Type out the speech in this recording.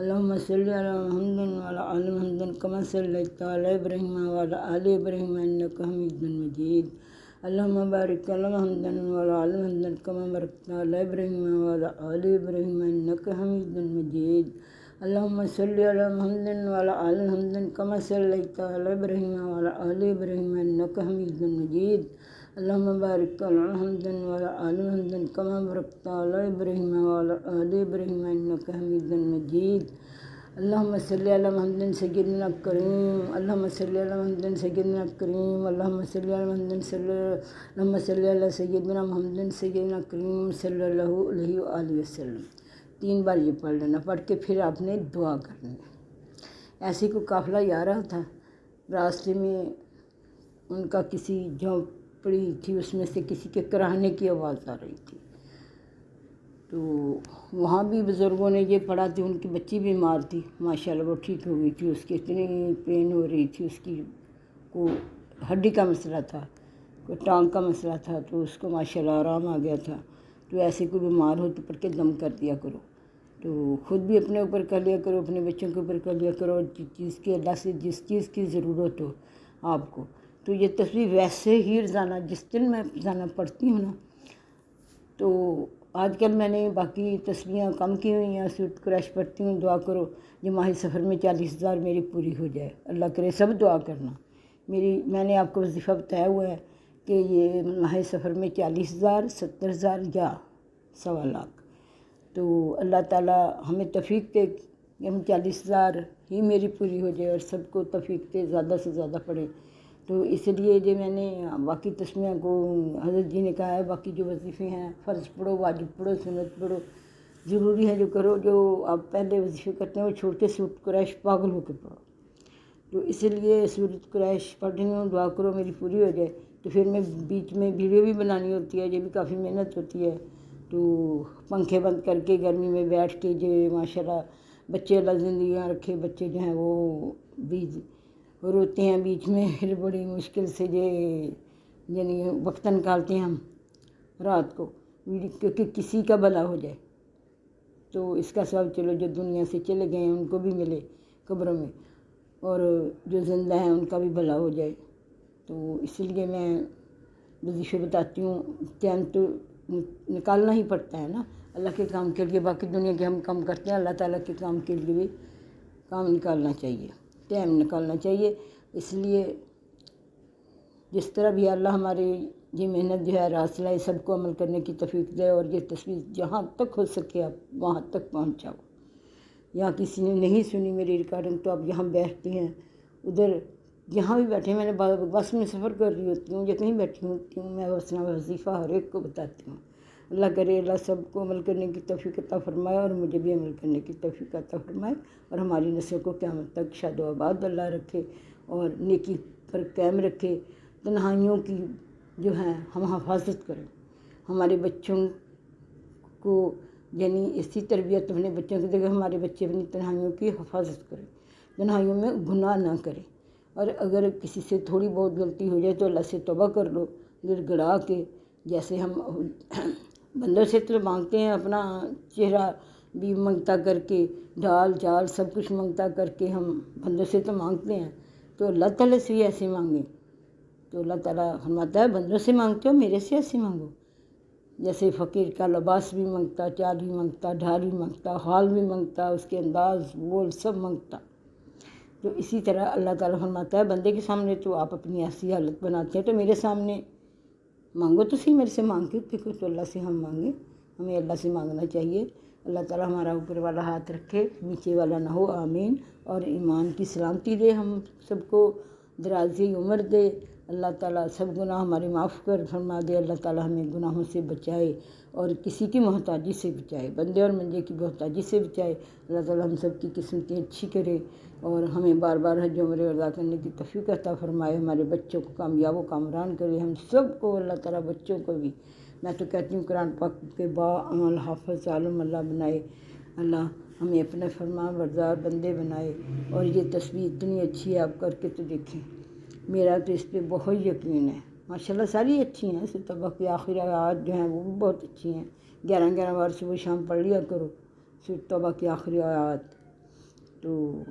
اللهم صل على محمد وعلى آل محمد كما صليت على إبراهيم وعلى آل إبراهيم إنك حميد مجيد. اللهم بارك على محمد وعلى آل محمد كما باركت على إبراهيم وعلى آل إبراهيم إنك حميد مجيد. اللهم صل على محمد وعلى آل محمد كما صليت على إبراهيم وعلى آل إبراهيم إنك حميد مجيد. اللهم بارك على محمد وعلى آل محمد كما باركت على إبراهيم وعلى آل إبراهيم إنك حميد مجيد. اللهم صل على محمد سيدنا الكريم. اللهم صل على محمد سيدنا الكريم. اللهم صل على محمد اللهم صل على سيدنا محمد سيدنا الكريم صلی اللہ علیہ وآلہ وسلم. 3 بار یہ پڑھ لینا. پڑھ کے پھر آپ نے دعا کرنی. ایسے کو قافلہ جا رہا تھا، راستے میں ان کا کسی جھونپڑی تھی، اس میں سے کسی کے کراہنے کی آواز آ رہی تھی. تو وہاں بھی بزرگوں نے یہ پڑھا تھی. ان کی بچی بیمار تھی، ماشاءاللہ وہ ٹھیک ہو گئی تھی. اس کی اتنی پین ہو رہی تھی، اس کی کو ہڈی کا مسئلہ تھا، کوئی ٹانگ کا مسئلہ تھا، تو اس کو ماشاءاللہ آرام آ گیا تھا. تو ایسے کوئی بیمار ہو تو پڑھ کے دم کر دیا کرو. تو خود بھی اپنے اوپر کر لیا کرو، اپنے بچوں کے اوپر کر لیا کرو. جس چیز کی اللہ سے جس چیز کی ضرورت ہو آپ کو. تو یہ تصویر ویسے ہی روزانہ جس دن میں روزانہ پڑھتی ہوں نا، تو آج کل میں نے باقی تسبیحاں کم کی ہوئی ہیں. سورۃ قریش پڑھتی ہوں. دعا کرو یہ ماہ سفر میں 40,000 میری پوری ہو جائے. اللہ کرے سب دعا کرنا. میں نے آپ کو وظیفہ بتایا ہوا ہے کہ یہ ماہ سفر میں 40,000 70,000 یا 1.25 لاکھ. تو اللہ تعالیٰ ہمیں توفیق دے کہ ہم 40,000 ہی میری پوری ہو جائے اور سب کو توفیق دے زیادہ سے زیادہ پڑھیں. تو اس لیے جو میں نے باقی تسبیحوں کو حضرت جی نے کہا ہے باقی جو وظیفے ہیں فرض پڑھو، واجب پڑھو، سنت پڑھو، ضروری ہے جو کرو. جو آپ پہلے وظیفے کرتے ہیں وہ چھوڑ کے سورۃ قریش پاگل ہو کے پڑھو. تو اس لیے سورۃ قریش پڑھ رہی ہوں. دعا کرو میری پوری ہو جائے. تو پھر میں بیچ میں ویڈیو بھی بنانی ہوتی ہے، یہ بھی کافی محنت ہوتی ہے. تو پنکھے بند کر کے گرمی میں بیٹھ کے جو ماشاءاللہ بچے اللہ زندگیاں رکھے، بچے جو ہیں وہ بھی روتے ہیں بیچ میں، پھر بڑی مشکل سے یعنی وقت نکالتے ہیں ہم رات کو کیونکہ کسی کا بھلا ہو جائے. تو اس کا سبب چلو جو دنیا سے چلے گئے ہیں ان کو بھی ملے قبروں میں، اور جو زندہ ہیں ان کا بھی بھلا ہو جائے. تو اس لیے میں وظیفے بتاتی ہوں. ٹائم تو نکالنا ہی پڑتا ہے نا اللہ کے کام کے لیے. باقی دنیا کے ہم کام کرتے ہیں، اللہ تعالیٰ کے کام کے لیے بھی کام نکالنا چاہیے، ٹائم نکالنا چاہیے. اس لیے جس طرح بھی اللہ ہماری یہ محنت جو ہے راس لائے سب کو عمل کرنے کی توفیق دے، اور یہ تصویر جہاں تک ہو سکے آپ وہاں تک پہنچاؤ. یہاں کسی نے نہیں سنی میری ریکارڈنگ تو آپ یہاں بیٹھتے ہیں، ادھر جہاں بھی بیٹھے. میں نے بس میں سفر کر رہی ہوتی ہوں یا کہیں بیٹھی ہوتی ہوں، میں اپنا وظیفہ ہر ایک کو بتاتی ہوں. اللہ کرے اللہ سب کو عمل کرنے کی توفیق عطا فرمائے، اور مجھے بھی عمل کرنے کی توفیق عطا فرمائے، اور ہماری نسل کو قیامت تک شاد و آباد اللہ رکھے اور نیکی پر قائم رکھے. تنہائیوں کی جو ہے ہم حفاظت کریں. ہمارے بچوں کو یعنی اسی تربیت اپنے بچوں کی دیکھیں، ہمارے بچے اپنی تنہائیوں کی حفاظت کریں، تنہائیوں میں گناہ نہ کریں. اور اگر کسی سے تھوڑی بہت غلطی ہو جائے تو اللہ سے توبہ کر لو گڑ گڑا کے. جیسے ہم بندر سے تو مانگتے ہیں، اپنا چہرہ بھی منگتا کر کے، ڈال جال سب کچھ منگتا کر کے ہم بندر سے تو مانگتے ہیں. تو اللہ تعالیٰ سے بھی ایسے مانگیں. تو اللہ تعالیٰ فرماتا ہے بندوں سے مانگتے ہو میرے سے ایسے مانگو. جیسے فقیر کا لباس بھی منگتا، چال بھی منگتا، ڈھال بھی منگتا، حال بھی منگتا، اس کے انداز بول سب منگتا. تو اسی طرح اللہ تعالیٰ فرماتا ہے بندے کے سامنے تو آپ اپنی ایسی حالت بناتے ہیں، تو میرے سامنے مانگو تو صحیح، میرے سے مانگ کے دیکھو. تو اللہ سے ہم مانگیں، ہمیں اللہ سے مانگنا چاہیے. اللہ تعالیٰ ہمارا اوپر والا ہاتھ رکھے، نیچے والا نہ ہو، آمین. اور ایمان کی سلامتی دے، ہم سب کو درازی عمر دے. اللہ تعالیٰ سب گناہ ہمارے معاف کر فرما دے. اللہ تعالیٰ ہمیں گناہوں سے بچائے اور کسی کی محتاجی سے بچائے، بندے اور منجے کی محتاجی سے بچائے. اللہ تعالیٰ ہم سب کی قسمتیں اچھی کرے اور ہمیں بار بار حج عمرے ادا کرنے کی توفیق عطا فرمائے. ہمارے بچوں کو کامیاب و کامران کرے، ہم سب کو اللہ تعالیٰ بچوں کو بھی. میں تو کہتی ہوں قرآن پاک کے عمل حافظ عالم اللہ بنائے. اللہ ہمیں اپنے فرمان بردار بندے بنائے. اور یہ تصویر اتنی اچھی ہے، آپ کر کے تو دیکھیں. میرا تو اس پہ بہت یقین ہے. ماشاءاللہ ساری اچھی ہیں. سورۃ توبہ کی آخری آیات جو ہیں وہ بھی بہت اچھی ہیں. 11 بار صبح شام پڑھ لیا کرو سورۃ توبہ کی آخری آیات. تو